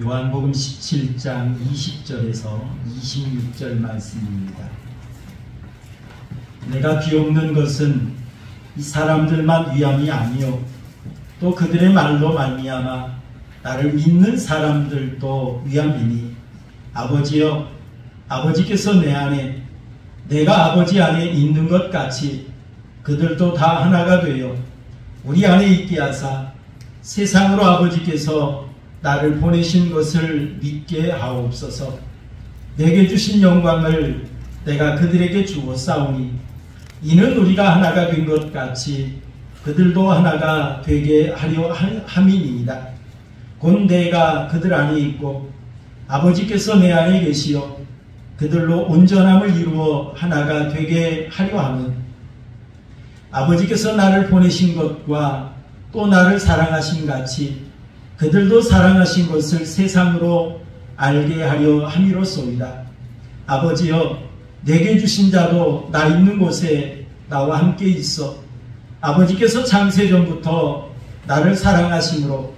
요한복음 17장 20절에서 26절 말씀입니다. 내가 비옵는 것은 이 사람들만 위함이 아니요 또 그들의 말로 말미암아 나를 믿는 사람들도 위함이니 아버지여 아버지께서 내 안에 내가 아버지 안에 있는 것 같이 그들도 다 하나가 되어 우리 안에 있게 하사 세상으로 아버지께서 나를 보내신 것을 믿게 하옵소서. 내게 주신 영광을 내가 그들에게 주었사오니 이는 우리가 하나가 된 것 같이 그들도 하나가 되게 하려 함이니이다. 곧 내가 그들 안에 있고 아버지께서 내 안에 계시어 그들로 온전함을 이루어 하나가 되게 하려 함은 아버지께서 나를 보내신 것과 또 나를 사랑하신 같이 그들도 사랑하신 것을 세상으로 알게 하려 함이로소이다. 아버지여 내게 주신 자도 나 있는 곳에 나와 함께 있어 아버지께서 창세전부터 나를 사랑하심으로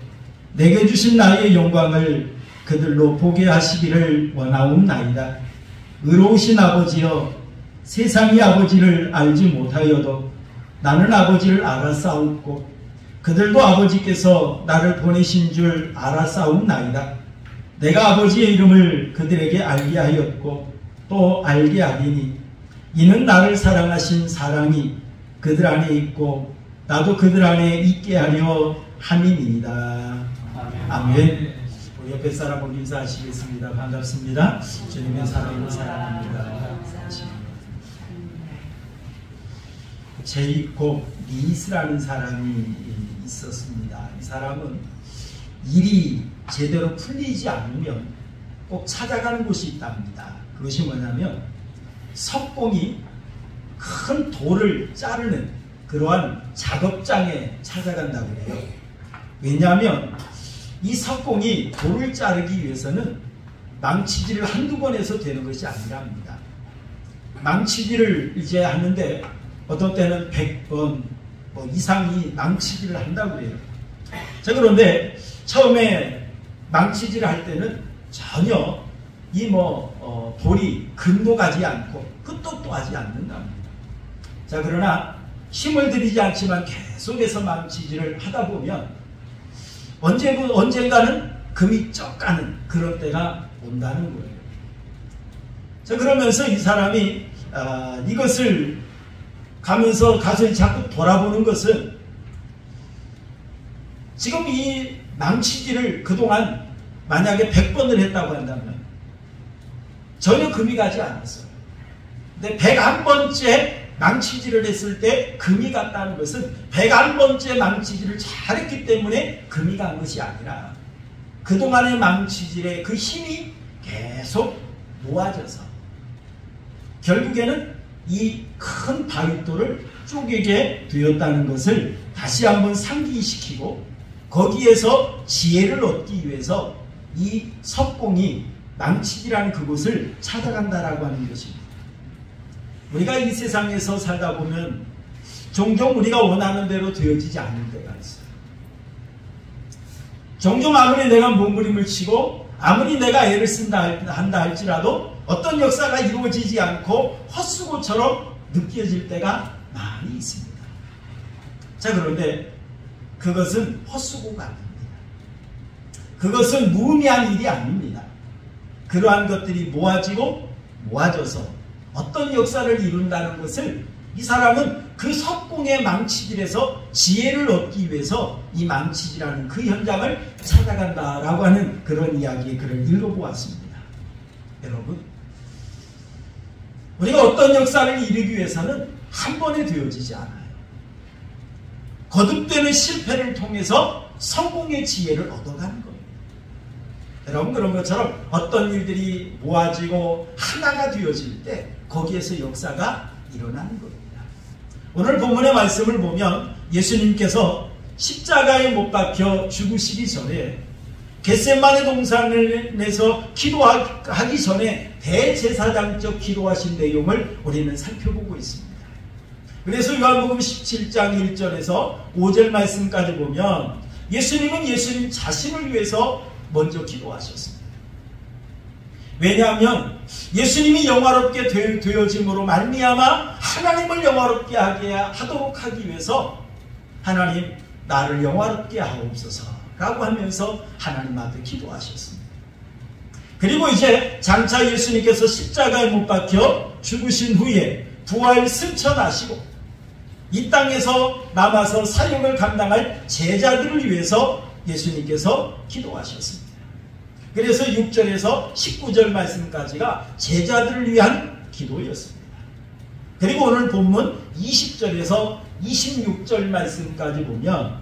내게 주신 나의 영광을 그들로 보게 하시기를 원하옵나이다. 의로우신 아버지여 세상이 아버지를 알지 못하여도 나는 아버지를 알았사옵고 그들도 아버지께서 나를 보내신 줄 알았사옵나이다. 내가 아버지의 이름을 그들에게 알게 하였고 또 알게 하리니 이는 나를 사랑하신 사랑이 그들 안에 있고 나도 그들 안에 있게 하려 함이니이다. 아멘. 우리 옆에 사람을 인사하시겠습니다. 반갑습니다. 주님의 사랑으로 사랑합니다. 제이콥 리스라는 사람이 있었습니다. 이 사람은 일이 제대로 풀리지 않으면 꼭 찾아가는 곳이 있답니다. 그것이 뭐냐면 석공이 큰 돌을 자르는 그러한 작업장에 찾아간다고 해요. 왜냐하면 이 석공이 돌을 자르기 위해서는 망치질을 한두 번 해서 되는 것이 아니랍니다. 망치질을 이제 하는데 어떤 때는 100번 이상이 망치질을 한다고 해요. 자, 그런데 처음에 망치질을 할 때는 전혀 이 돌이 근도 가지 않고 끝도 또 하지 않는답니다. 자, 그러나 힘을 들이지 않지만 계속해서 망치질을 하다 보면 언젠가는 금이 쩍 가는 그런 때가 온다는 거예요. 자, 그러면서 이 사람이 이것을 가면서 가서 자꾸 돌아보는 것은 지금 이 망치질을 그동안 만약에 100번을 했다고 한다면 전혀 금이 가지 않았어요. 근데 101번째 망치질을 했을 때 금이 갔다는 것은 101번째 망치질을 잘했기 때문에 금이 간 것이 아니라 그동안의 망치질의 그 힘이 계속 모아져서 결국에는 이 큰 바위돌을 쪼개게 되었다는 것을 다시 한번 상기시키고 거기에서 지혜를 얻기 위해서 이 석공이 망치질하는 그곳을 찾아간다라고 하는 것입니다. 우리가 이 세상에서 살다 보면 종종 우리가 원하는 대로 되어지지 않는 때가 있어요. 종종 아무리 내가 몸부림을 치고 아무리 내가 애를 한다 할지라도 어떤 역사가 이루어지지 않고 헛수고처럼 느껴질 때가 많이 있습니다. 자, 그런데 그것은 헛수고가 아닙니다. 그것은 무의미한 일이 아닙니다. 그러한 것들이 모아지고 모아져서 어떤 역사를 이룬다는 것을 이 사람은 그 석공의 망치질에서 지혜를 얻기 위해서 이 망치질하는 그 현장을 찾아간다라고 하는 그런 이야기의 글을 읽어보았습니다. 여러분, 우리가 어떤 역사를 이루기 위해서는 한 번에 되어지지 않아요. 거듭되는 실패를 통해서 성공의 지혜를 얻어가는 거예요. 여러분, 그런 것처럼 어떤 일들이 모아지고 하나가 되어질 때 거기에서 역사가 일어나는 겁니다. 오늘 본문의 말씀을 보면 예수님께서 십자가에 못 박혀 죽으시기 전에 겟세마네 동산에서 기도하기 전에 대제사장적 기도하신 내용을 우리는 살펴보고 있습니다. 그래서 요한복음 17장 1절에서 5절 말씀까지 보면 예수님은 예수님 자신을 위해서 먼저 기도하셨습니다. 왜냐하면 예수님이 영화롭게 되어짐으로 말미암아 하나님을 영화롭게 하도록 하기 위해서 하나님 나를 영화롭게 하옵소서 라고 하면서 하나님 앞에 기도하셨습니다. 그리고 이제 장차 예수님께서 십자가에 못 박혀 죽으신 후에 부활 승천하시고 이 땅에서 남아서 사역을 감당할 제자들을 위해서 예수님께서 기도하셨습니다. 그래서 6절에서 19절 말씀까지가 제자들을 위한 기도였습니다. 그리고 오늘 본문 20절에서 26절 말씀까지 보면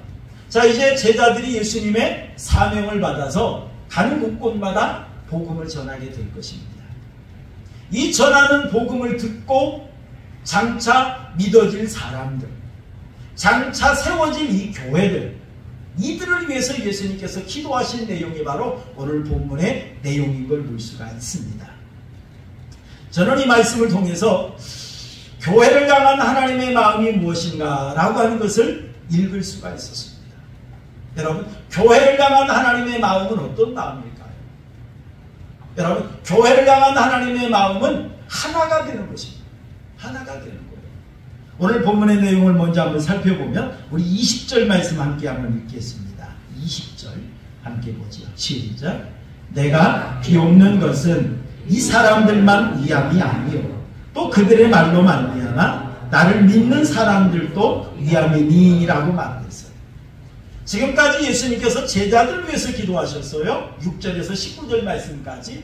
자 이제 제자들이 예수님의 사명을 받아서 가는 곳곳마다 복음을 전하게 될 것입니다. 이 전하는 복음을 듣고 장차 믿어질 사람들, 장차 세워질 이 교회들, 이들을 위해서 예수님께서 기도하신 내용이 바로 오늘 본문의 내용인 걸 볼 수가 있습니다. 저는 이 말씀을 통해서 교회를 향한 하나님의 마음이 무엇인가 라고 하는 것을 읽을 수가 있었습니다. 여러분, 교회를 향한 하나님의 마음은 어떤 마음일까요? 여러분, 교회를 향한 하나님의 마음은 하나가 되는 것입니다. 하나가 되는 거예요. 오늘 본문의 내용을 먼저 한번 살펴보면 우리 20절 말씀 함께 한번 읽겠습니다. 20절 함께 보죠. 시작. 내가 비옵는 것은 이 사람들만 위함이 아니요 또 그들의 말로 말미암아 나를 믿는 사람들도 위함이니 라고 말했어요. 지금까지 예수님께서 제자들을 위해서 기도하셨어요. 6절에서 19절 말씀까지.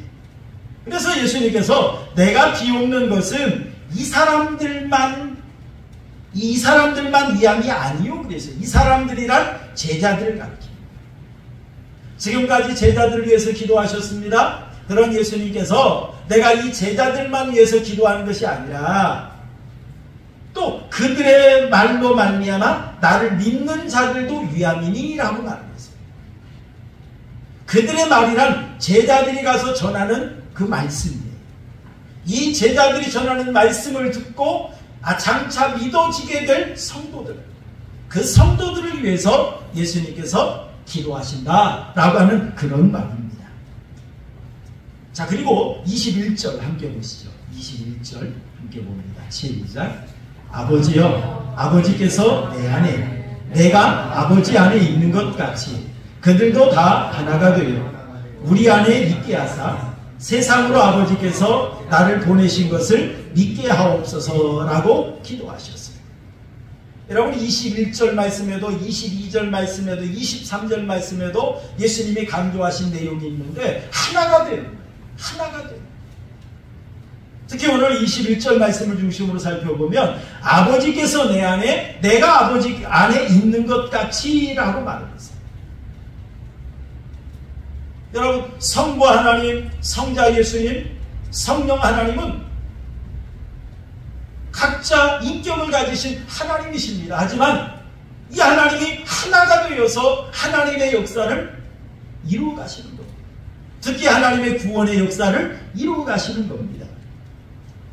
그래서 예수님께서 내가 비옵는 것은 이 사람들만 위함이 아니요 그래서 이 사람들이란 제자들을 가리킵니다. 지금까지 제자들을 위해서 기도하셨습니다. 그런 예수님께서 내가 이 제자들만 위해서 기도하는 것이 아니라 또 그들의 말로 말미암아 나를 믿는 자들도 위함이니 라고 말했어요. 그들의 말이란 제자들이 가서 전하는 그 말씀이에요. 이 제자들이 전하는 말씀을 듣고 장차 믿어지게 될 성도들, 그 성도들을 위해서 예수님께서 기도하신다라고 하는 그런 말입니다. 자, 그리고 21절 함께 보시죠. 21절 함께 봅니다. 시작. 아버지여, 아버지께서 내 안에, 내가 아버지 안에 있는 것 같이 그들도 다 하나가 되어 우리 안에 있게 하사 세상으로 아버지께서 나를 보내신 것을 믿게 하옵소서라고 기도하셨어요. 여러분 21절 말씀에도 22절 말씀에도 23절 말씀에도 예수님이 강조하신 내용이 있는데 하나가 되는 거예요. 하나가 되는 거예요. 특히 오늘 21절 말씀을 중심으로 살펴보면 아버지께서 내 안에 내가 아버지 안에 있는 것 같이 라고 말했어요. 여러분 성부 하나님, 성자 예수님, 성령 하나님은 각자 인격을 가지신 하나님이십니다. 하지만 이 하나님이 하나가 되어서 하나님의 역사를 이루어 가시는 겁니다. 특히 하나님의 구원의 역사를 이루어 가시는 겁니다.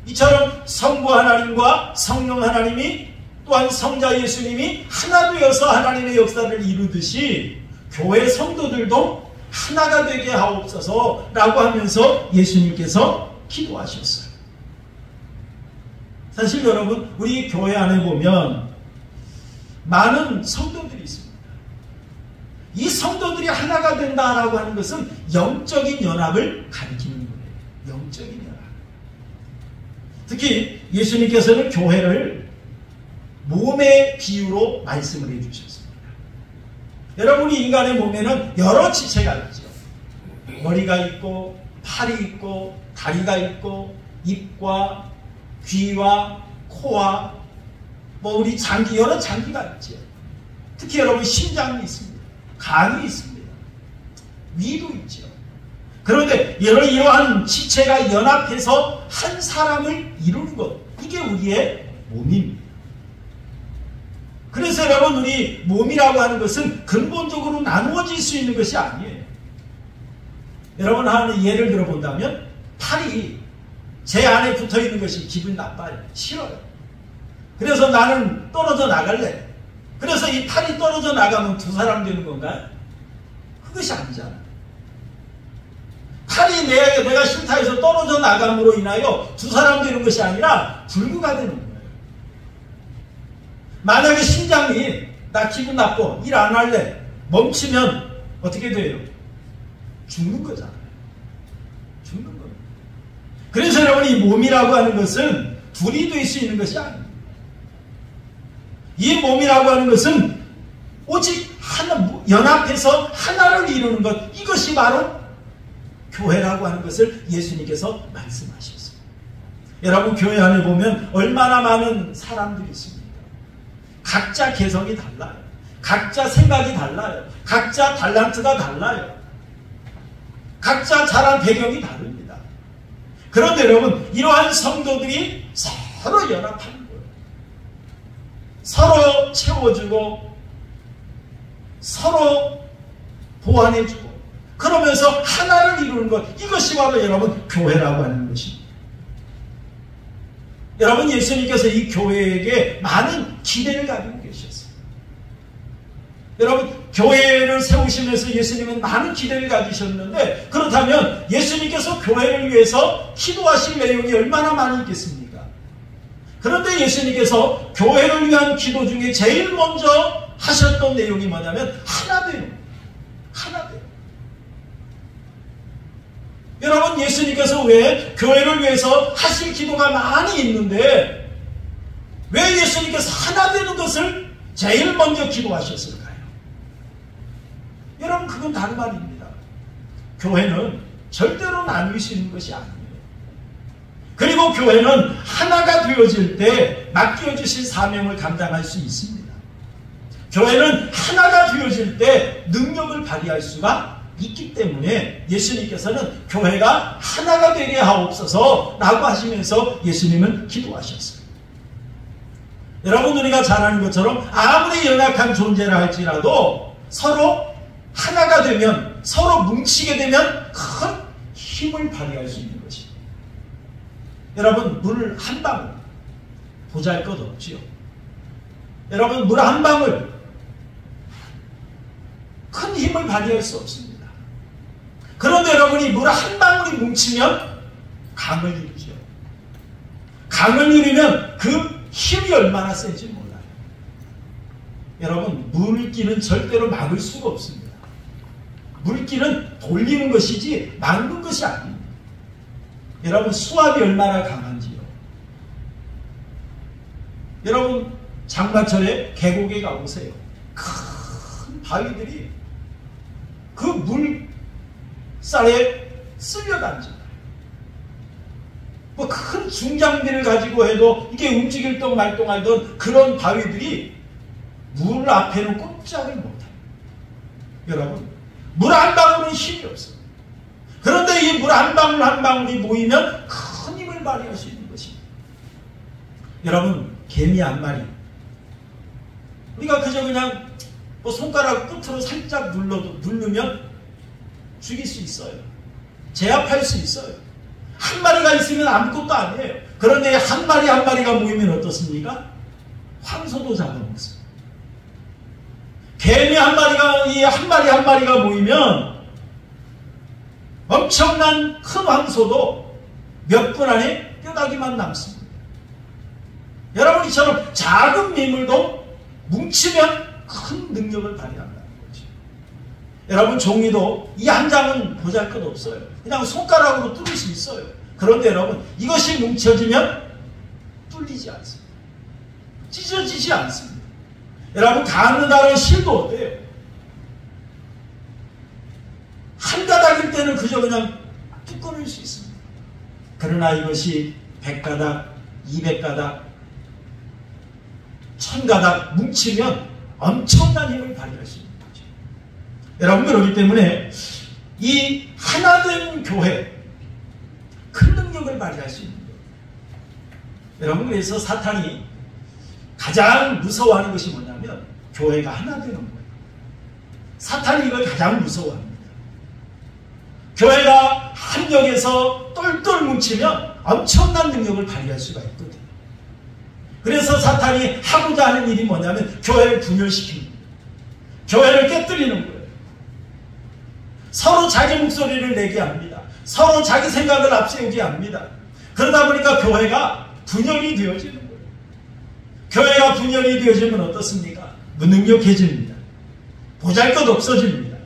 이처럼 성부 하나님과 성령 하나님이 또한 성자 예수님이 하나 되어서 하나님의 역사를 이루듯이 교회 성도들도 하나가 되게 하옵소서 라고 하면서 예수님께서 기도하셨어요. 사실 여러분 우리 교회 안에 보면 많은 성도들이 있습니다. 이 성도들이 하나가 된다라고 하는 것은 영적인 연합을 가리키는 거예요. 영적인 연합. 특히 예수님께서는 교회를 몸의 비유로 말씀을 해주셨습니다. 여러분이 인간의 몸에는 여러 지체가 있죠. 머리가 있고 팔이 있고 다리가 있고 입과 귀와 코와 우리 장기 여러 장기가 있죠. 특히 여러분 심장이 있습니다. 간이 있습니다. 위도 있죠. 그런데 이러한 지체가 연합해서 한 사람을 이루는 것, 이게 우리의 몸입니다. 그래서 여러분 우리 몸이라고 하는 것은 근본적으로 나누어질 수 있는 것이 아니에요. 여러분 하나의 예를 들어본다면 팔이 제 안에 붙어있는 것이 기분 나빠요. 싫어요. 그래서 나는 떨어져 나갈래. 그래서 이 팔이 떨어져 나가면 두 사람 되는 건가요? 그것이 아니잖아요. 내가 싫다 해서 떨어져 나감으로 인하여 두 사람 되는 것이 아니라 불구가 되는 거예요. 만약에 심장이 나 기분 나빠, 일 안 할래, 멈추면 어떻게 돼요? 죽는 거잖아요. 죽는 거예요. 그래서 여러분, 이 몸이라고 하는 것은 둘이 될 수 있는 것이 아닙니다. 이 몸이라고 하는 것은 오직 하나, 연합해서 하나를 이루는 것, 이것이 바로 교회라고 하는 것을 예수님께서 말씀하셨습니다. 여러분, 교회 안에 보면 얼마나 많은 사람들이 있습니다. 각자 개성이 달라요. 각자 생각이 달라요. 각자 달란트가 달라요. 각자 자란 배경이 다릅니다. 그런데 여러분, 이러한 성도들이 서로 연합하는 거예요. 서로 채워주고 서로 보완해주고 그러면서 하나를 이루는 것, 이것이 바로 여러분 교회라고 하는 것입니다. 여러분, 예수님께서 이 교회에게 많은 기대를 가지고 계셨어요. 여러분, 교회를 세우시면서 예수님은 많은 기대를 가지셨는데, 그렇다면 예수님께서 교회를 위해서 기도하실 내용이 얼마나 많이 있겠습니까? 그런데 예수님께서 교회를 위한 기도 중에 제일 먼저 하셨던 내용이 뭐냐면 하나 되는, 하나 되는. 여러분, 예수님께서 왜 교회를 위해서 하실 기도가 많이 있는데 왜 예수님께서 하나 되는 것을 제일 먼저 기도하셨을까요? 여러분, 그건 다른 말입니다. 교회는 절대로 나눌 수 있는 것이 아니에요. 그리고 교회는 하나가 되어질 때 맡겨주신 사명을 감당할 수 있습니다. 교회는 하나가 되어질 때 능력을 발휘할 수가 있기 때문에 예수님께서는 교회가 하나가 되게 하옵소서 라고 하시면서 예수님은 기도하셨어요. 여러분, 우리가 잘 아는 것처럼 아무리 연약한 존재라 할지라도 서로 하나가 되면, 서로 뭉치게 되면 큰 힘을 발휘할 수 있는 것입니다. 여러분, 물 한 방울 보잘것없지요. 여러분, 물 한 방울 큰 힘을 발휘할 수 없습니다. 그런데 여러분이 물 한 방울이 뭉치면 강을 이루죠. 강을 이루면 그 힘이 얼마나 센지 몰라요. 여러분, 물기는 절대로 막을 수가 없습니다. 물기는 돌리는 것이지 막는 것이 아닙니다. 여러분, 수압이 얼마나 강한지요. 여러분, 장마철에 계곡에 가보세요. 큰 바위들이 그 물살에 쓸려다니잖아요. 뭐 큰 중장비를 가지고 해도 이게 움직일 동 말동하던 그런 바위들이 물 앞에는 꼼짝을 못합니다. 여러분, 물 한 방울은 힘이 없어요. 그런데 이 물 한 방울 한 방울이 모이면 큰 힘을 발휘할 수 있는 것입니다. 여러분, 개미 한 마리, 우리가 그저 그냥 뭐 손가락 끝으로 살짝 누르면 죽일 수 있어요. 제압할 수 있어요. 한 마리가 있으면 아무것도 아니에요. 그런데 한 마리 한 마리가 모이면 어떻습니까? 황소도 잡아먹습니다. 개미 한 마리가, 이 한 마리 한 마리가 모이면 엄청난 큰 황소도 몇 분 안에 뼈다귀만 남습니다. 여러분, 이처럼 작은 미물도 뭉치면 큰 능력을 발휘한다는 거죠. 여러분, 종이도 이 한 장은 보잘것없어요. 그냥 손가락으로 뚫을 수 있어요. 그런데 여러분, 이것이 뭉쳐지면 뚫리지 않습니다. 찢어지지 않습니다. 여러분, 가느다란 실도 어때요? 한 가닥일 때는 그저 그냥 뚝 끊을 수 있습니다. 그러나 이것이 100가닥, 200가닥, 1000가닥 뭉치면 엄청난 힘을 발휘할 수 있는 거죠. 여러분, 그렇기 때문에 이 하나된 교회, 큰 능력을 발휘할 수 있는 거예요. 여러분, 그래서 사탄이 가장 무서워하는 것이 뭐냐면 교회가 하나 되는 거예요. 사탄이 이걸 가장 무서워합니다. 교회가 한역에서 똘똘 뭉치면 엄청난 능력을 발휘할 수가 있거든요. 그래서 사탄이 하고자 하는 일이 뭐냐면 교회를 분열시키는 거예요. 교회를 깨뜨리는 거예요. 서로 자기 목소리를 내게 합니다. 서로 자기 생각을 앞세우게 합니다. 그러다 보니까 교회가 분열이 되어지는 거예요. 교회가 분열이 되어지면 어떻습니까? 무능력해집니다. 보잘것 없어집니다.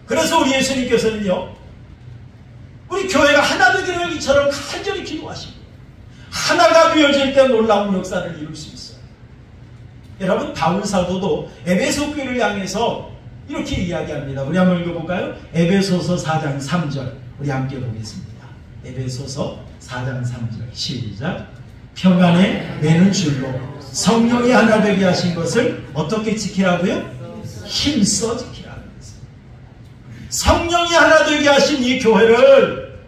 그래서 우리 예수님께서는요, 우리 교회가 하나 되기를 이처럼 간절히 기도하시고 하나가 되어질 때 놀라운 역사를 이룰 수 있어요. 여러분, 바울 사도도 에베소 교회를 향해서 이렇게 이야기합니다. 우리 한번 읽어볼까요? 에베소서 4장 3절 우리 함께 보겠습니다. 에베소서 4장 3절 시작. 평안에 매는 줄로 성령이 하나 되게 하신 것을 어떻게 지키라고요? 힘써 지키라는 것을. 성령이 하나 되게 하신 이 교회를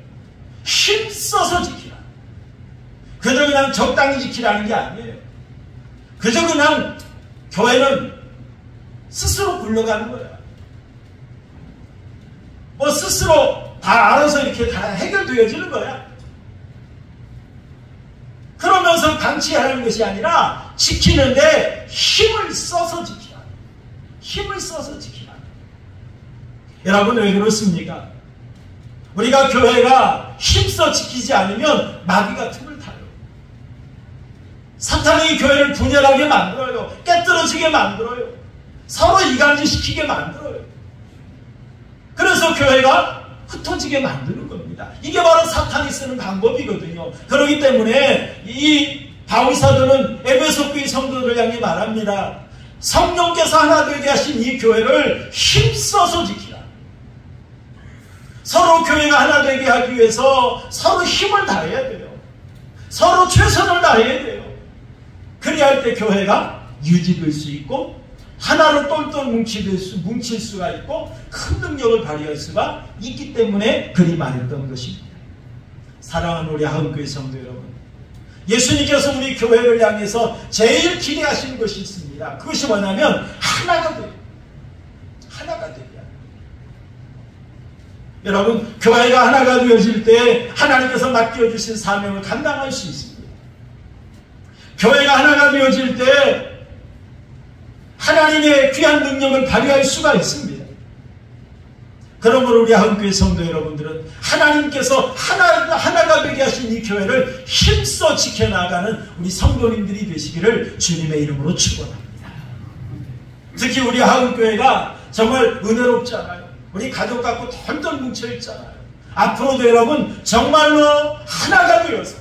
힘써서 지키라. 그저 그냥 적당히 지키라는 게 아니에요. 그저 그냥 교회는 스스로 굴러가는 거야. 뭐 스스로 다 알아서 이렇게 다 해결되어지는 거야. 그러면서 방치하는 것이 아니라 지키는데 힘을 써서 지키라. 힘을 써서 지키라. 여러분, 왜 그렇습니까? 우리가 교회가 힘써 지키지 않으면 마귀가 틈을 타요. 사탄이 교회를 분열하게 만들어요. 깨떨어지게 만들어요. 서로 이간질시키게 만들어요. 그래서 교회가 흩어지게 만드는 겁니다. 이게 바로 사탄이 쓰는 방법이거든요. 그렇기 때문에 이 바울 사도는 에베소 교회 성도들을 향해 말합니다. 성령께서 하나 되게 하신 이 교회를 힘써서 지키라. 서로 교회가 하나 되게 하기 위해서 서로 힘을 다해야 돼요. 서로 최선을 다해야 돼요. 그래야 할 때 교회가 유지될 수 있고 하나로 똘똘 뭉칠 수가 있고 큰 능력을 발휘할 수가 있기 때문에 그리 말했던 것입니다. 사랑하는 우리 하은교회 성도 여러분, 예수님께서 우리 교회를 향해서 제일 기대하시는 것이 있습니다. 그것이 뭐냐면 하나가 돼요. 하나가 되게 합니다. 여러분, 교회가 하나가 되어질 때 하나님께서 맡겨주신 사명을 감당할 수 있습니다. 교회가 하나가 되어질 때 하나님의 귀한 능력을 발휘할 수가 있습니다. 그러므로 우리 한국교회 성도 여러분들은 하나님께서 하나가 되게 하신 이 교회를 힘써 지켜나가는 우리 성도님들이 되시기를 주님의 이름으로 축원합니다. 특히 우리 한국교회가 정말 은혜롭잖아요. 우리 가족 갖고 덜덜 뭉쳐있잖아요. 앞으로도 여러분 정말로 하나가 되어서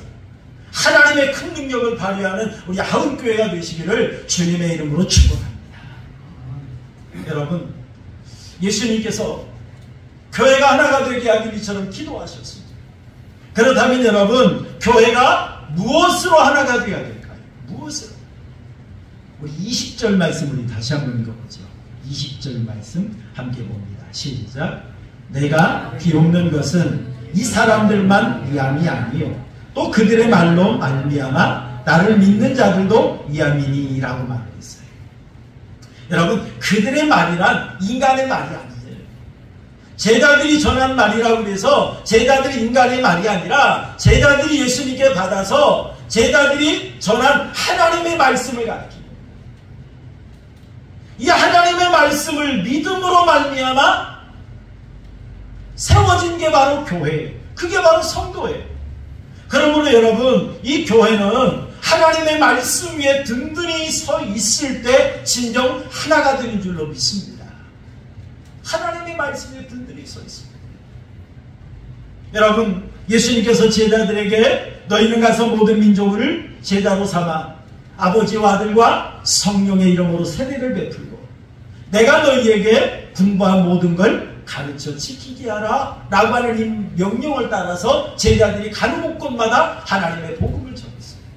하나님의 큰 능력을 발휘하는 우리 한국교회가 되시기를 주님의 이름으로 축원합니다. 여러분, 예수님께서 교회가 하나가 되게 하기 위해서는 기도하셨습니다. 그렇다면 여러분, 교회가 무엇으로 하나가 되어야 될까요? 무엇으로? 우리 20절 말씀 우리 다시 한번 읽어보죠. 20절 말씀 함께 봅니다. 시작. 내가 비옵는 것은 이 사람들만 위함이 아니요 또 그들의 말로 말미암아 나를 믿는 자들도 위함이니 라고 말했어요. 여러분, 그들의 말이란 인간의 말이 아니에요. 제자들이 전한 말이라고 해서 제자들이 인간의 말이 아니라 제자들이 예수님께 받아서 제자들이 전한 하나님의 말씀을 가르칩니다. 이 하나님의 말씀을 믿음으로 말미암아 세워진 게 바로 교회예요. 그게 바로 성도예요. 그러므로 여러분, 이 교회는 하나님의 말씀 위에 든든히 서 있을 때 진정 하나가 되는 줄로 믿습니다. 하나님의 말씀 위에 든든히 서 있습니다. 여러분, 예수님께서 제자들에게 너희는 가서 모든 민족을 제자로 삼아 아버지와 아들과 성령의 이름으로 세례를 베풀고 내가 너희에게 분부한 모든 걸 가르쳐 지키게 하라 라고 하는 이 명령을 따라서 제자들이 가는 곳마다 하나님의 복음을 전했습니다.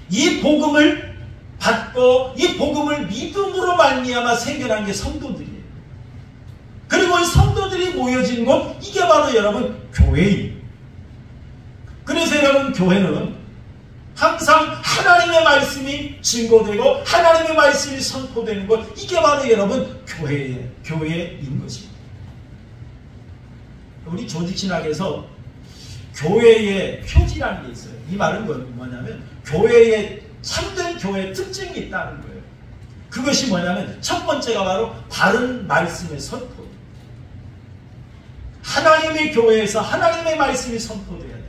이 복음을 받고 이 복음을 믿음으로 말미암아 생겨난 게 성도들이에요. 그리고 이 성도들이 모여진 곳, 이게 바로 여러분 교회예요. 그래서 여러분, 교회는 항상 하나님의 말씀이 증거되고 하나님의 말씀이 선포되는 것, 이게 바로 여러분 교회인 것입니다. 우리 조직신학에서 교회의 표지라는 게 있어요. 이 말은 뭐냐면 교회의 참된 교회의 특징이 있다는 거예요. 그것이 뭐냐면 첫 번째가 바로 바른 말씀의 선포. 하나님의 교회에서 하나님의 말씀이 선포돼야 돼요.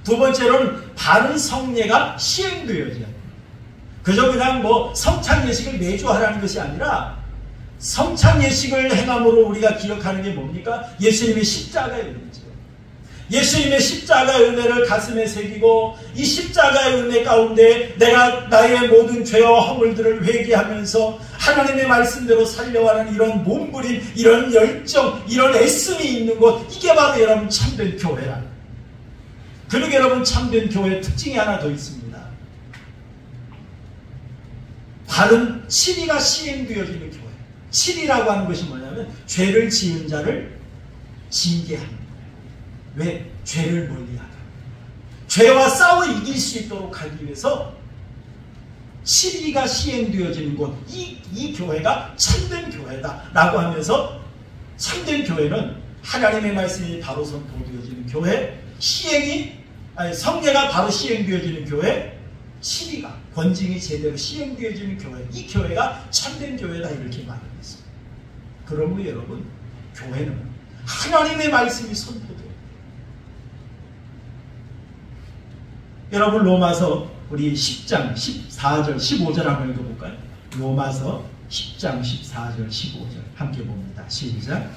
두 번째로는 바른 성례가 시행되어져야 돼요. 그저 그냥 뭐 성찬 예식을 매주 하라는 것이 아니라 성찬 예식을 행함으로 우리가 기억하는 게 뭡니까? 예수님의 십자가의 은혜죠. 예수님의 십자가의 은혜를 가슴에 새기고 이 십자가의 은혜 가운데 내가 나의 모든 죄와 허물들을 회개하면서 하나님의 말씀대로 살려가는 이런 몸부림, 이런 열정, 이런 애씀이 있는 것, 이게 바로 여러분 참된 교회라. 그리고 여러분 참된 교회의 특징이 하나 더 있습니다. 바른 치리가 시행되어지는 교회. 치리라고 하는 것이 뭐냐면 죄를 지은 자를 징계하는 거예요. 왜? 죄를 멀리하라. 죄와 싸워 이길 수 있도록 하기 위해서 치리가 시행되어지는 곳, 이 교회가 참된 교회다라고 하면서 참된 교회는 하나님의 말씀이 바로 선포되어지는 교회, 성례가 바로 시행되어지는 교회, 치리가 권징이 제대로 시행되어지는 교회, 이 교회가 참된 교회다 이렇게 말했습니다. 그러므로 여러분 교회는 하나님의 말씀이 선포돼요. 여러분 로마서 우리 10장 14절 15절 한번 읽어볼까요? 로마서 10장 14절 15절 함께 봅니다. 시작.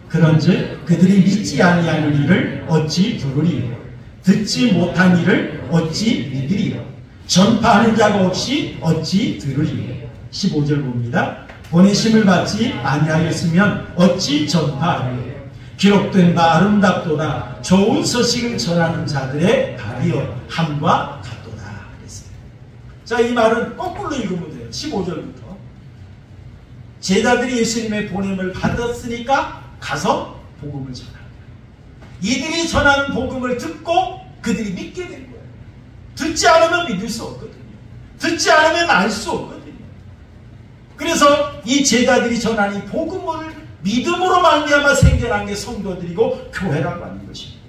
그런즉 그들이 믿지 아니하는 일을 어찌 들으리요? 듣지 못한 일을 어찌 믿으리요? 전파하는 자가 없이 어찌 들으리요? 15절 봅니다. 보내심을 받지 아니하였으면 어찌 전파하리요? 기록된 바 아름답도다. 좋은 소식을 전하는 자들의 답이요 함과 같도다. 그랬어요. 자, 이 말은 거꾸로 읽으면 돼요. 15절부터. 제자들이 예수님의 보냄을 받았으니까 가서 복음을 전한다. 이들이 전한 복음을 듣고 그들이 믿게 된 거예요. 듣지 않으면 믿을 수 없거든요. 듣지 않으면 알 수 없거든요. 그래서 이 제자들이 전한 이 복음을 믿음으로 말미암아 생겨난 게 성도들이고 교회라고 하는 것입니다.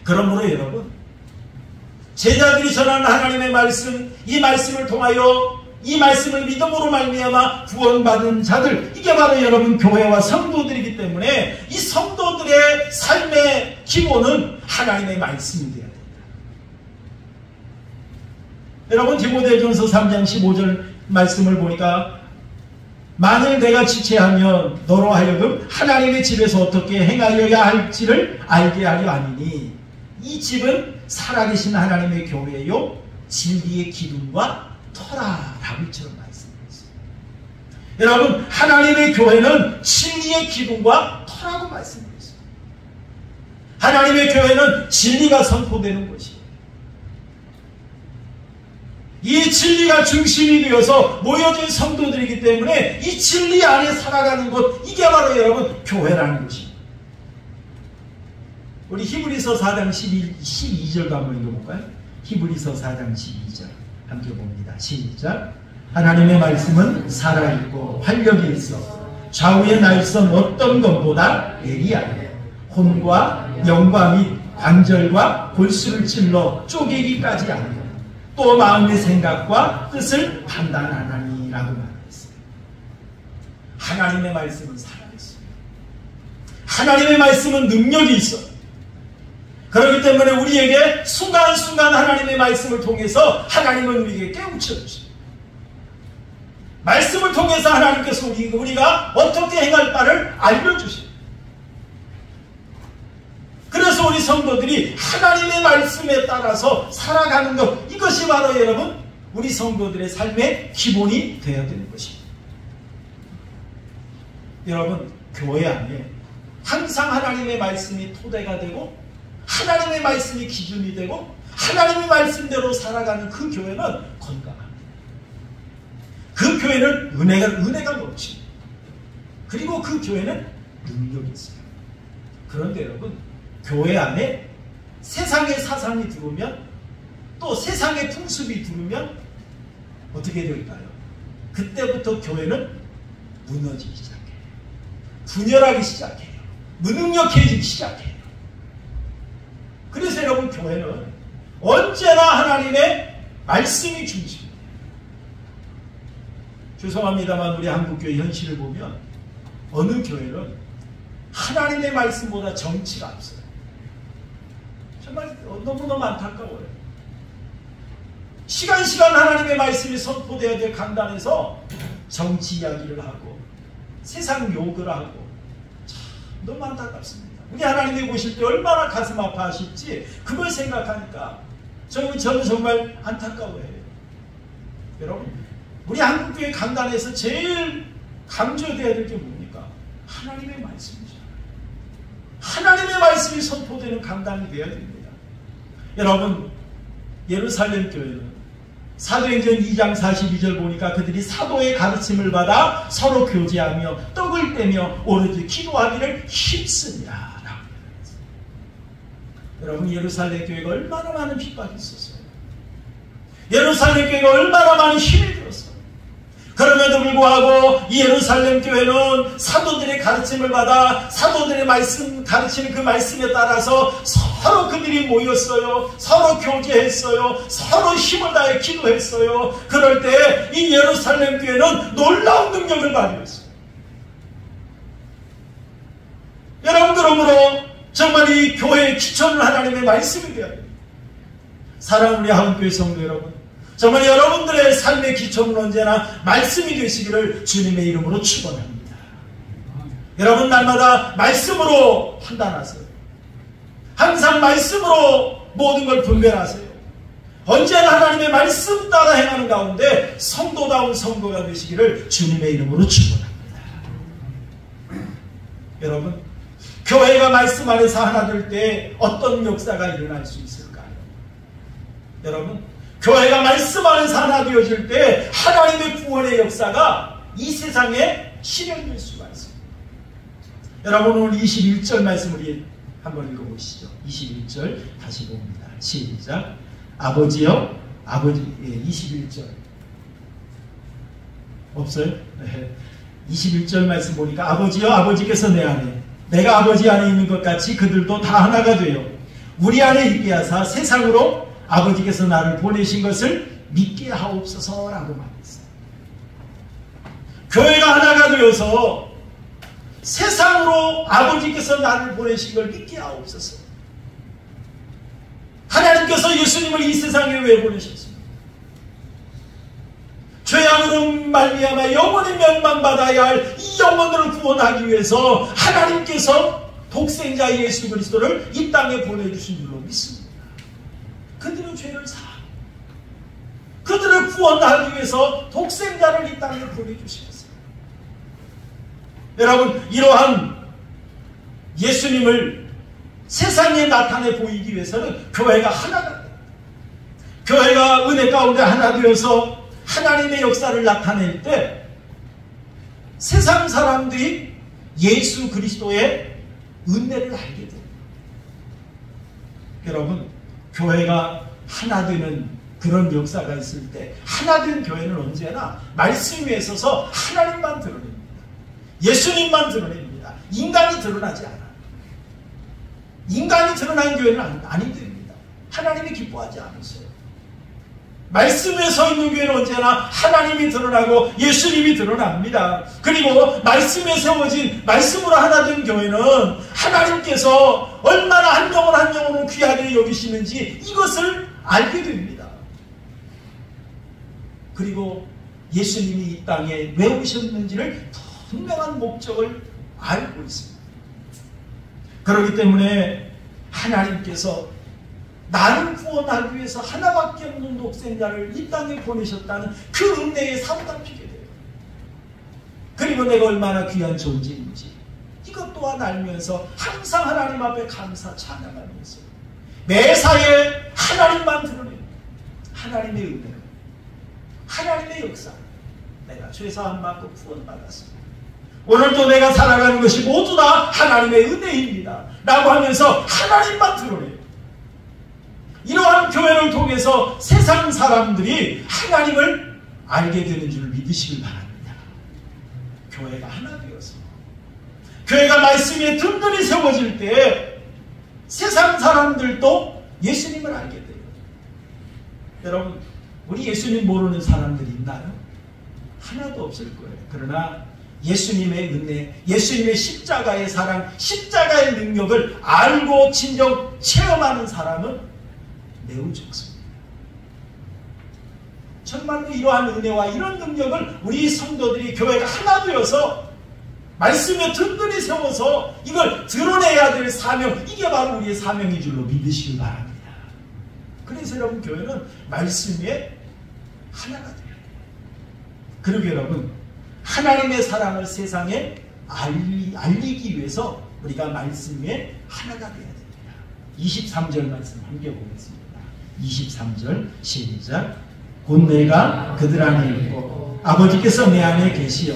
그러므로 여러분, 제자들이 전하는 하나님의 말씀, 이 말씀을 통하여 이 말씀을 믿음으로 말미암아 구원받은 자들, 이게 바로 여러분 교회와 성도들이기 때문에 이 성도들의 삶의 기본은 하나님의 말씀이 되어야 됩니다. 여러분 디모데전서 3장 15절 말씀을 보니까 만일 내가 지체하면 너로 하여금 하나님의 집에서 어떻게 행하여야 할지를 알게 하려 하니니 이 집은 살아계신 하나님의 교회요 진리의 기둥과 터라라고 이처럼 말씀했습니다. 여러분 하나님의 교회는 진리의 기둥과 터라고 말씀했습니다. 하나님의 교회는 진리가 선포되는 것이에요. 이 진리가 중심이 되어서 모여진 성도들이기 때문에 이 진리 안에 살아가는 것, 이게 바로 여러분 교회라는 것입니다. 우리 히브리서 4장 12절도 한번 읽어볼까요? 히브리서 4장 12절 함께 봅니다. 시작. 하나님의 말씀은 살아있고 활력이 있어 좌우의 날선 어떤 것보다 예리하여 혼과 영과 및 관절과 골수를 찔러 쪼개기까지 하며 또 마음의 생각과 뜻을 판단하나니라고 말했어요. 하나님의 말씀은 살아있어요. 하나님의 말씀은 능력이 있어요. 그렇기 때문에 우리에게 순간순간 하나님의 말씀을 통해서 하나님은 우리에게 깨우쳐 주십니다. 말씀을 통해서 하나님께서 우리가 어떻게 행할 바를 알려주십니다. 그래서 우리 성도들이 하나님의 말씀에 따라서 살아가는 것, 이것이 바로 여러분 우리 성도들의 삶의 기본이 되어야 되는 것입니다. 여러분 교회 안에 항상 하나님의 말씀이 토대가 되고 하나님의 말씀이 기준이 되고 하나님의 말씀대로 살아가는 그 교회는 건강합니다. 그 교회는 은혜가 넘칩니다. 그리고 그 교회는 능력이 있어요. 그런데 여러분 교회 안에 세상의 사상이 들어오면 또 세상의 풍습이 들어오면 어떻게 될까요? 그때부터 교회는 무너지기 시작해요. 분열하기 시작해요. 무능력해지기 시작해요. 그래서 여러분 교회는 언제나 하나님의 말씀이 중심이에요. 죄송합니다만 우리 한국교회 현실을 보면 어느 교회는 하나님의 말씀보다 정치가 앞서요. 정말 너무너무 안타까워요. 시간 하나님의 말씀이 선포되어야 될 강단에서 정치 이야기를 하고 세상 욕을 하고 참 너무 안타깝습니다. 우리 하나님이 보실 때 얼마나 가슴 아파하실지 그걸 생각하니까 저는 정말 안타까워해요. 여러분, 우리 한국교회 강단에서 제일 강조되어야 될 게 뭡니까? 하나님의 말씀이죠. 하나님의 말씀이 선포되는 강단이 되어야 됩니다. 여러분, 예루살렘 교회는 사도행전 2장 42절 보니까 그들이 사도의 가르침을 받아 서로 교제하며 떡을 떼며 오로지 기도하기를 힘쓰니라. 여러분, 예루살렘 교회가 얼마나 많은 핍박이 있었어요. 예루살렘 교회가 얼마나 많은 힘이 들었어요. 그럼에도 불구하고 이 예루살렘 교회는 사도들의 가르침을 받아 사도들의 말씀 가르치는 그 말씀에 따라서 서로 그들이 모였어요. 서로 교제했어요. 서로 힘을 다해 기도했어요. 그럴 때 이 예루살렘 교회는 놀라운 능력을 발휘했어요. 여러분, 그러므로 정말 이 교회의 기초는 하나님의 말씀이 되어야 됩니다. 사랑하는 우리 한국교회 성도 여러분, 정말 여러분들의 삶의 기초는 언제나 말씀이 되시기를 주님의 이름으로 축원합니다. 여러분, 날마다 말씀으로 판단하세요. 항상 말씀으로 모든 걸 분별하세요. 언제나 하나님의 말씀 따라 행하는 가운데 성도다운 성도가 되시기를 주님의 이름으로 축원합니다. 여러분, 교회가 말씀 안에서 하나 될 때 어떤 역사가 일어날 수 있을까요? 여러분, 교회가 말씀 안에서 하나 되어질 때 하나님의 구원의 역사가 이 세상에 실현될 수가 있습니다. 여러분, 오늘 21절 말씀 우리 한번 읽어보시죠. 21절 다시 봅니다. 시작. 아버지여, 아버지, 21절 없어요? 네. 21절 말씀 보니까 아버지여, 아버지께서 내 안에 내가 아버지 안에 있는 것 같이 그들도 다 하나가 되어 우리 안에 있게 하사 세상으로 아버지께서 나를 보내신 것을 믿게 하옵소서라고 말했어요. 교회가 하나가 되어서 세상으로 아버지께서 나를 보내신 걸 믿게 하옵소서. 하나님께서 예수님을 이 세상에 왜 보내셨습니까? 죄악으로 말미암아 영원히 멸망받아야 할 이 영혼들을 구원하기 위해서 하나님께서 독생자 예수 그리스도를 이 땅에 보내주신 줄로 믿습니다. 그들은 죄를 사하고 그들을 구원하기 위해서 독생자를 이 땅에 보내주셨어요. 여러분, 이러한 예수님을 세상에 나타내 보이기 위해서는 교회가 하나가 됩니다. 교회가 은혜 가운데 하나 되어서 하나님의 역사를 나타낼 때 세상 사람들이 예수 그리스도의 은혜를 알게 됩니다. 여러분, 교회가 하나 되는 그런 역사가 있을 때 하나 된 교회는 언제나 말씀 위에 서서 하나님만 드러냅니다. 예수님만 드러냅니다. 인간이 드러나지 않아요. 인간이 드러난 교회는 아니 됩니다. 하나님이 기뻐하지 않으세요. 말씀에 서 있는 교회는 언제나 하나님이 드러나고 예수님이 드러납니다. 그리고 말씀에 세워진 말씀으로 하나 된 교회는 하나님께서 얼마나 한 영혼 한 영혼을 귀하게 여기시는지 이것을 알게 됩니다. 그리고 예수님이 이 땅에 왜 오셨는지를 분명한 목적을 알고 있습니다. 그렇기 때문에 하나님께서 나를 구원하기 위해서 하나밖에 없는 독생자를 이 땅에 보내셨다는 그 은혜에 사로잡히게 돼요. 그리고 내가 얼마나 귀한 존재인지 이것 또한 알면서 항상 하나님 앞에 감사 찬양하면서 매사에 하나님만 드러내는 하나님의 은혜, 하나님의 역사. 내가 죄사한 만큼 구원받았습니다. 오늘도 내가 살아가는 것이 모두 다 하나님의 은혜입니다 라고 하면서 하나님만 드러내요. 이러한 교회를 통해서 세상 사람들이 하나님을 알게 되는 줄 믿으시길 바랍니다. 교회가 하나 되어서 교회가 말씀 위에 든든히 세워질 때 세상 사람들도 예수님을 알게 돼요. 여러분, 우리 예수님 모르는 사람들이 있나요? 하나도 없을 거예요. 그러나 예수님의 은혜, 예수님의 십자가의 사랑, 십자가의 능력을 알고 진정 체험하는 사람은 매우 적습니다. 정말로 이러한 은혜와 이런 능력을 우리 성도들이 교회가 하나 되어서 말씀에 든든히 세워서 이걸 드러내야 될 사명, 이게 바로 우리의 사명인 줄로 믿으시기 바랍니다. 그래서 여러분, 교회는 말씀 위에 하나가 돼요. 그리고 여러분, 하나님의 사랑을 세상에 알리기 위해서 우리가 말씀 위에 하나가 되어야 됩니다. 23절 말씀 함께 보겠습니다. 23절 시작. 곧 내가 그들 안에 있고 아버지께서 내 안에 계시어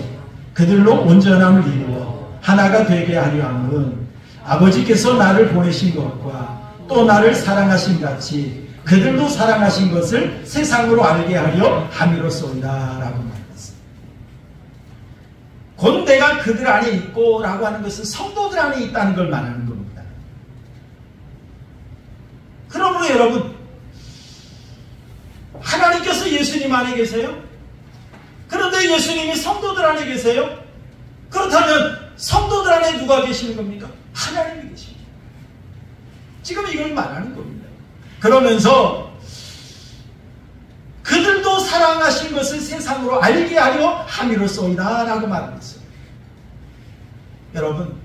그들로 온전함을 이루어 하나가 되게 하려 함은 아버지께서 나를 보내신 것과 또 나를 사랑하신 같이 그들도 사랑하신 것을 세상으로 알게 하려 함이로소이다 라고 말했습니다. 곧 내가 그들 안에 있고 라고 하는 것은 성도들 안에 있다는 걸 말하는 겁니다. 그러므로 여러분, 하나님께서 예수님 안에 계세요? 그런데 예수님이 성도들 안에 계세요? 그렇다면 성도들 안에 누가 계시는 겁니까? 하나님이 계십니다. 지금 이걸 말하는 겁니다. 그러면서 그들도 사랑하신 것을 세상으로 알게 하려 함이로소이다 라고 말하고 있어요. 여러분,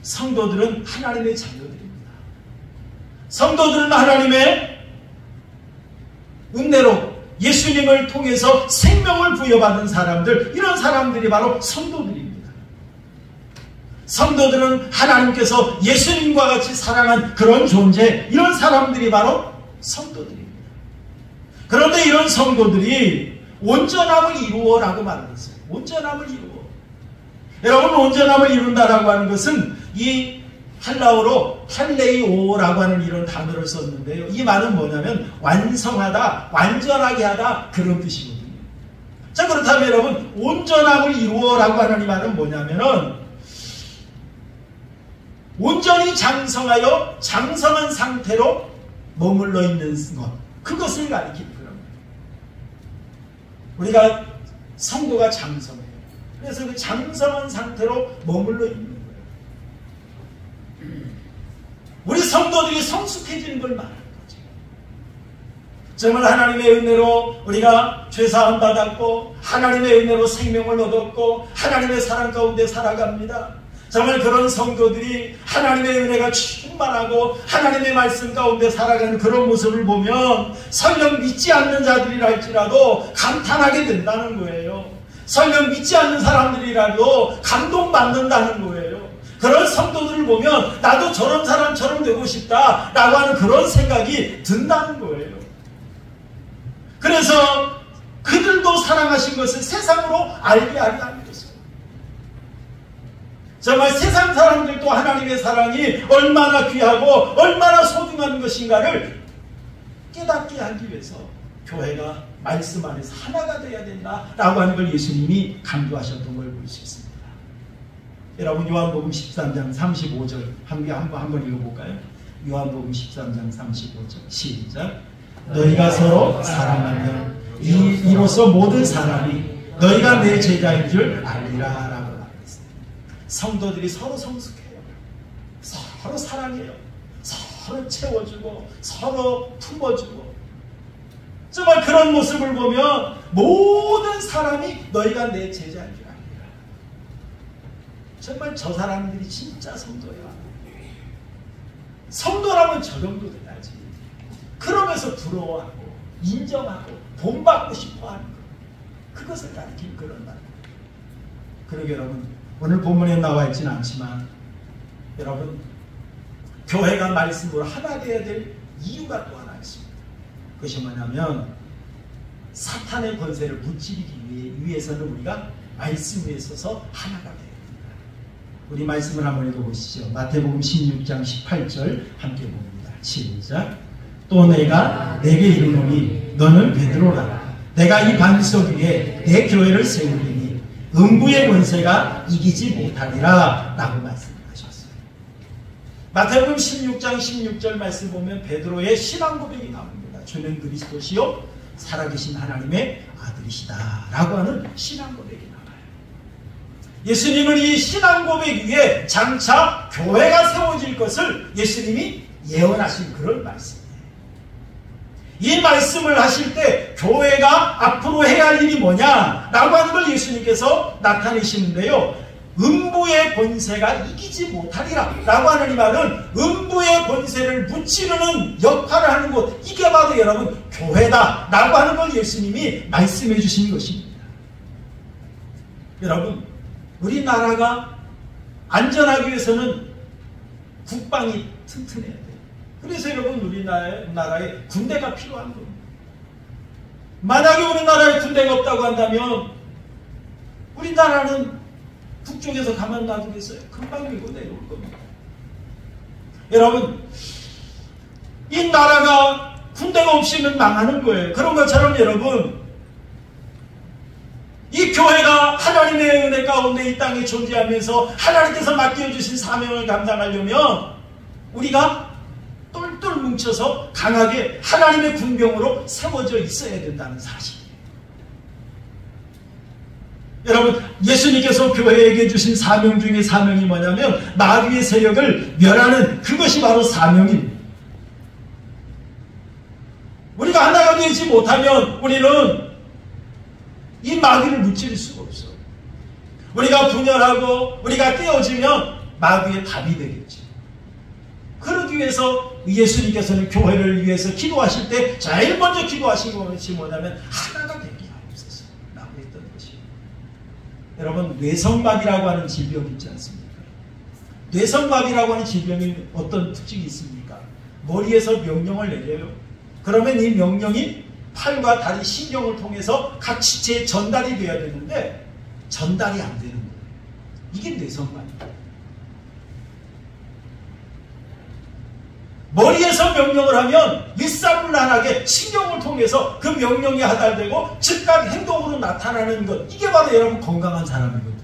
성도들은 하나님의 자녀들입니다. 성도들은 하나님의 은혜로 예수님을 통해서 생명을 부여받은 사람들, 이런 사람들이 바로 성도들입니다. 성도들은 하나님께서 예수님과 같이 사랑한 그런 존재, 이런 사람들이 바로 성도들입니다. 그런데 이런 성도들이 온전함을 이루어라고 말했어요. 온전함을 이루어. 여러분, 온전함을 이룬다라고 하는 것은 이 헬라어로 헬레이오라고 하는 이런 단어를 썼는데요. 이 말은 뭐냐면 완성하다, 완전하게 하다, 그런 뜻이거든요. 자, 그렇다면 여러분, 온전함을 이루어라고 하는 이 말은 뭐냐면은 온전히 장성하여 장성한 상태로 머물러 있는 것, 그것을 가리키는 겁니다. 우리가 성도가 장성해요. 그래서 그 장성한 상태로 머물러 있는 거예요. 우리 성도들이 성숙해지는 걸 말하는 거죠. 정말 하나님의 은혜로 우리가 죄사함 받았고 하나님의 은혜로 생명을 얻었고 하나님의 사랑 가운데 살아갑니다. 정말 그런 성도들이 하나님의 은혜가 충만하고 하나님의 말씀 가운데 살아가는 그런 모습을 보면 설령 믿지 않는 자들이라 할지라도 감탄하게 된다는 거예요. 설령 믿지 않는 사람들이라도 감동받는다는 거예요. 그런 성도들을 보면 나도 저런 사람처럼 되고 싶다라고 하는 그런 생각이 든다는 거예요. 그래서 그들도 사랑하신 것을 세상으로 알게 하려 하는 것입니다. 정말 세상 사람들도 하나님의 사랑이 얼마나 귀하고 얼마나 소중한 것인가를 깨닫게 하기 위해서 교회가 말씀 안에서 하나가 되어야 된다라고 하는 걸 예수님이 강조하셨던 걸 볼 수 있습니다. 여러분, 요한복음 13장 35절 한번 읽어볼까요? 요한복음 13장 35절 시작. 너희가 서로 사랑하면 이로써 모든 사람이 너희가 내 제자인 줄 알리라 라고 말했습니다. 성도들이 서로 성숙해요. 서로 사랑해요. 서로 채워주고 서로 품어주고, 정말 그런 모습을 보면 모든 사람이 너희가 내 제자인 줄 알리라. 정말 저 사람들이 진짜 성도야. 성도라면 저 정도 돼야지. 그러면서 부러워하고 인정하고 본받고 싶어하는 것, 그것을 가리키는 그런 말. 그러게 여러분, 오늘 본문에 나와 있지는 않지만 여러분, 교회가 말씀으로 하나 되어야 될 이유가 또 하나 있습니다. 그것이 뭐냐면 사탄의 권세를 무찌르기 위해서는 우리가 말씀 위에 서서 하나가 돼야 됩니다. 우리 말씀을 한번 읽어보시죠. 마태복음 16장 18절 함께 봅니다. 시작. 또 내가 내게 이르노니 너는 베드로라. 내가 이 반석 위에 내 교회를 세우리니 음부의 권세가 이기지 못하리라 라고 말씀하셨어요. 마태복음 16장 16절 말씀 보면 베드로의 신앙 고백이 나옵니다. 주는 그리스도시요 살아계신 하나님의 아들이시다 라고 하는 신앙 고백이 나와요. 예수님은 이 신앙 고백 위에 장차 교회가 세워질 것을 예수님이 예언하신 그런 말씀이에요. 이 말씀을 하실 때 교회가 앞으로 해야 할 일이 뭐냐라고 하는 걸 예수님께서 나타내시는데요. 음부의 권세가 이기지 못하리라 라고 하는 이 말은 음부의 권세를 무찌르는 역할을 하는 곳, 이게 바로 여러분 교회다 라고 하는 걸 예수님이 말씀해 주신 것입니다. 여러분, 우리나라가 안전하기 위해서는 국방이 튼튼해야 돼요. 그래서 여러분 우리나라에 군대가 필요한 겁니다. 만약에 우리나라에 군대가 없다고 한다면 우리나라는 북쪽에서 가만 놔두겠어요? 금방 밀고 내려올 겁니다. 여러분, 이 나라가 군대가 없이는 망하는 거예요. 그런 것처럼 여러분, 이 교회가 하나님의 은혜 가운데 이 땅에 존재하면서 하나님께서 맡겨주신 사명을 감당하려면 우리가 똘똘 뭉쳐서 강하게 하나님의 군병으로 세워져 있어야 된다는 사실이에요. 여러분, 예수님께서 교회에게 주신 사명 중에 사명이 뭐냐면 마귀의 세력을 멸하는 그것이 바로 사명입니다. 우리가 하나가 되지 못하면 우리는 이 마귀를 무찌를 수가 없어요. 우리가 분열하고 우리가 깨어지면 마귀의 답이 되겠죠. 그러기 위해서 예수님께서는 교회를 위해서 기도하실 때 제일 먼저 기도하신 것이 뭐냐면 하나가 되게 하옵소서 라고 했던 것이에요. 여러분, 뇌성마비라고 하는 질병이 있지 않습니까? 뇌성마비라고 하는 질병이 어떤 특징이 있습니까? 머리에서 명령을 내려요. 그러면 이 명령이 팔과 다리, 신경을 통해서 각 지체에 전달이 돼야 되는데 전달이 안 되는 거예요. 이게 뇌성마비입니다. 머리에서 명령을 하면 일사불란하게 신경을 통해서 그 명령이 하달되고 즉각 행동으로 나타나는 것, 이게 바로 여러분 건강한 사람이거든요.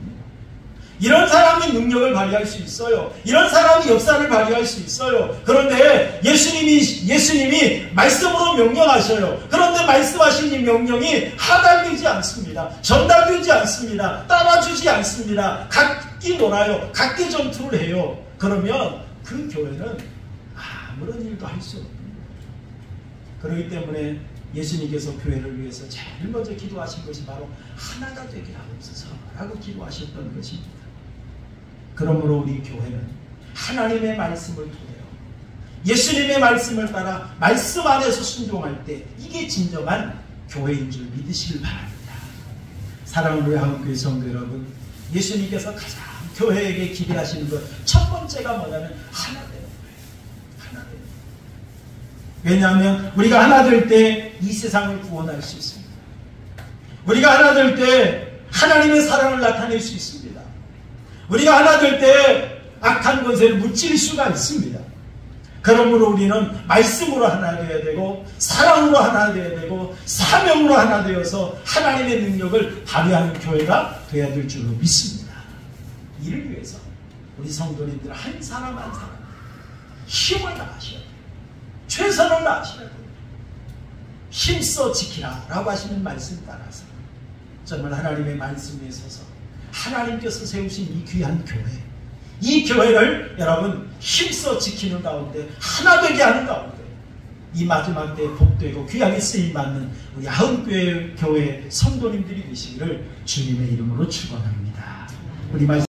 이런 사람이 능력을 발휘할 수 있어요. 이런 사람이 역사를 발휘할 수 있어요. 그런데 예수님이 말씀으로 명령하셔요. 그런데 말씀하신 이 명령이 하달되지 않습니다. 전달되지 않습니다. 따라주지 않습니다. 각기 놀아요. 각기 전투를 해요. 그러면 그 교회는 아무런 일도 할 수 없는 거예요. 그렇기 때문에 예수님께서 교회를 위해서 제일 먼저 기도하신 것이 바로 하나가 되게 하옵소서라고 기도하셨던 것입니다. 그러므로 우리 교회는 하나님의 말씀을 통해요, 예수님의 말씀을 따라 말씀 안에서 순종할 때 이게 진정한 교회인 줄 믿으시길 바랍니다. 사랑하는 우리 한국교회 성도 여러분, 예수님께서 가장 교회에게 기대하시는 것 첫 번째가 뭐냐면 하나 되는 거예요. 하나 되는 거예요. 왜냐하면 우리가 하나 될 때 이 세상을 구원할 수 있습니다. 우리가 하나 될 때 하나님의 사랑을 나타낼 수 있습니다. 우리가 하나 될 때 악한 권세를 무찌를 수가 있습니다. 그러므로 우리는 말씀으로 하나 되어야 되고 사랑으로 하나 되어야 되고 사명으로 하나 되어서 하나님의 능력을 발휘하는 교회가 되어야 될 줄로 믿습니다. 이를 위해서 우리 성도님들 한 사람 한 사람 힘을 다하셔야 돼요. 최선을 다하셔야 돼요. 힘써 지키라 라고 하시는 말씀 따라서 정말 하나님의 말씀에 서서 하나님께서 세우신 이 귀한 교회, 이 교회를 여러분 힘써 지키는 가운데 하나 되게 하는 가운데 이 마지막 때에 복되고 귀하게 쓰임받는 우리 한국교회 성도님들이 되시기를 주님의 이름으로 축원합니다. 우리 말씀